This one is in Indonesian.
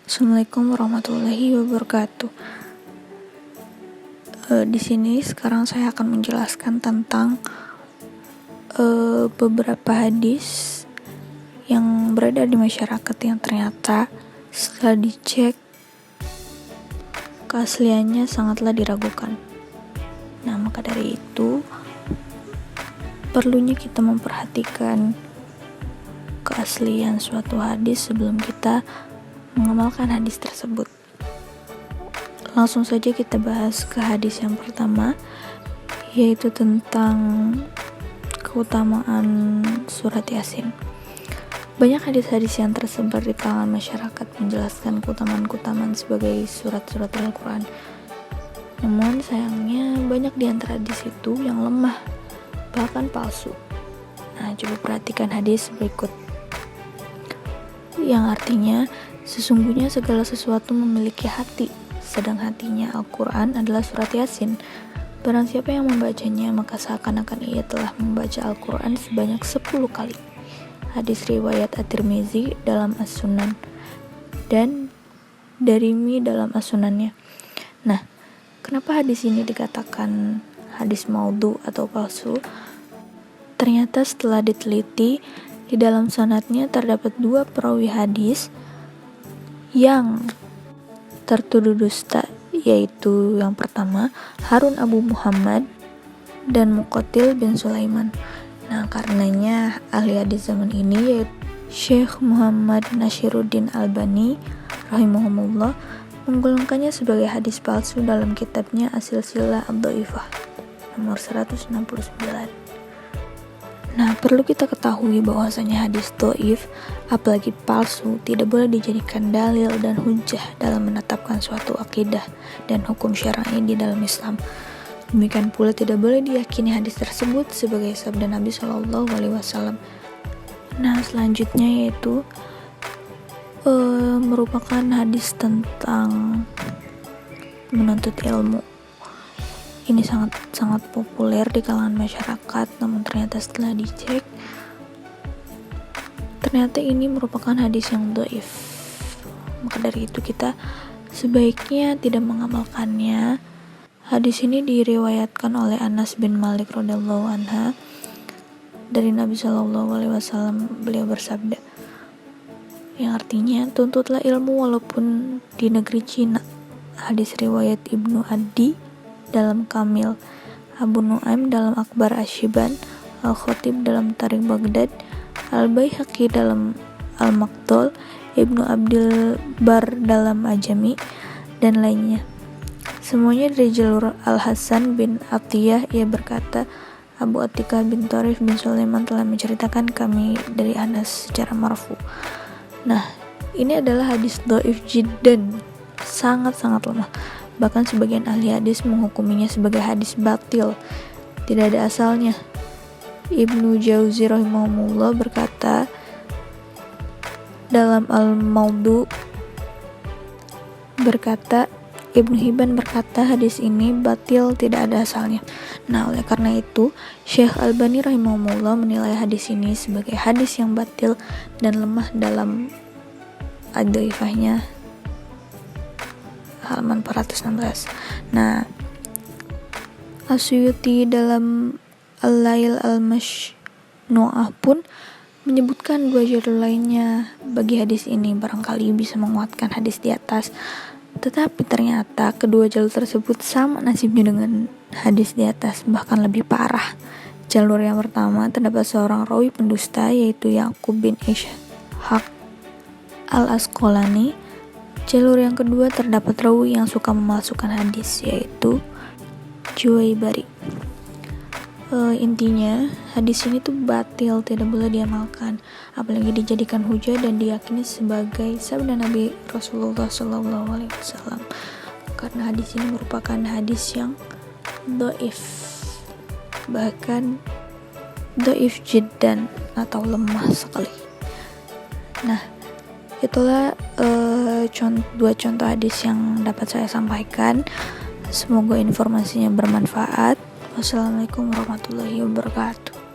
Assalamualaikum warahmatullahi wabarakatuh. Di sini sekarang saya akan menjelaskan tentang beberapa hadis yang beredar di masyarakat yang ternyata setelah dicek keasliannya sangatlah diragukan. Nah, maka dari itu perlunya kita memperhatikan keaslian suatu hadis sebelum kita mengamalkan hadis tersebut. Langsung saja kita bahas ke hadis yang pertama, yaitu tentang keutamaan surat Yasin. Banyak hadis-hadis yang tersebar di kalangan masyarakat menjelaskan keutamaan-keutamaan sebagai surat-surat Al-Quran. Namun sayangnya banyak di antara hadis itu yang lemah, bahkan palsu. Nah, coba perhatikan hadis berikut, yang artinya sesungguhnya segala sesuatu memiliki hati, sedang hatinya Al-Quran adalah surat Yasin. Barang siapa yang membacanya, maka seakan-akan ia telah membaca Al-Quran sebanyak 10 kali. Hadis riwayat At-Tirmizi dalam As-Sunan dan Darimi dalam As-Sunannya. Nah, kenapa hadis ini dikatakan hadis maudhu atau palsu? Ternyata setelah diteliti, di dalam sanadnya terdapat 2 perawi hadis yang tertuduh dusta, yaitu yang pertama Harun Abu Muhammad dan Muqatil bin Sulaiman. Nah, karenanya ahli hadis zaman ini yaitu Syekh Muhammad Nashiruddin Albani rahimahumullah menggolongkannya sebagai hadis palsu dalam kitabnya As-Silsilah Ad-Dhaifah nomor 169. Nah, perlu kita ketahui bahwasanya hadis dhaif, apalagi palsu, tidak boleh dijadikan dalil dan hujjah dalam menetapkan suatu akidah dan hukum syar'i di dalam Islam. Demikian pula tidak boleh diyakini hadis tersebut sebagai sabda Nabi SAW. Nah, selanjutnya yaitu merupakan hadis tentang menuntut ilmu. Ini sangat populer di kalangan masyarakat, namun ternyata setelah dicek, ternyata ini merupakan hadis yang dhaif. Maka dari itu kita sebaiknya tidak mengamalkannya. Hadis ini diriwayatkan oleh Anas bin Malik radhiyallahu anhu dari Nabi SAW. Beliau bersabda, yang artinya tuntutlah ilmu walaupun di negeri Cina. Hadis riwayat Ibnu Adi dalam Kamil, Abu Nuaim dalam Akbar Asy-Syiban, Al-Khatib dalam Tarikh Baghdad, Al-Baihaqi dalam Al-Maqdul, Ibnu Abdul Bar dalam Ajami, dan lainnya. Semuanya dari jalur Al-Hasan bin Atiyah. Ia berkata, Abu Atikah bin Tarif bin Sulaiman telah menceritakan kami dari Anas secara marfu. Nah, ini adalah hadis dhaif jiddan, sangat-sangat lemah. Bahkan sebagian ahli hadis menghukuminya sebagai hadis batil, tidak ada asalnya. Ibnu Jauzi rahimahullah berkata dalam Al-Maudhu, Ibnu Hibban berkata hadis ini batil, tidak ada asalnya. Nah, oleh karena itu Syekh Albani rahimahullah menilai hadis ini sebagai hadis yang batil dan lemah dalam Ad-Dhaifahnya halaman 416. Nah, As-Suyuti dalam Al-Lail Al-Mashnu'ah pun menyebutkan 2 jalur lainnya bagi hadis ini, barangkali bisa menguatkan hadis di atas. Tetapi ternyata kedua jalur tersebut sama nasibnya dengan hadis di atas, bahkan lebih parah. Jalur yang pertama terdapat seorang rawi pendusta, yaitu Yaqub bin Ishaq Al-Asqalani. Jalur yang kedua terdapat rawi yang suka memalsukan hadis, yaitu Juwaybari. Intinya hadis ini tuh batil, tidak boleh diamalkan, apalagi dijadikan hujah dan diyakini sebagai sabda Nabi Rasulullah SAW, karena hadis ini merupakan hadis yang dhaif, bahkan dhaif jiddan atau lemah sekali. Nah, itulah 2 contoh hadis yang dapat saya sampaikan. Semoga informasinya bermanfaat. Wassalamualaikum warahmatullahi wabarakatuh.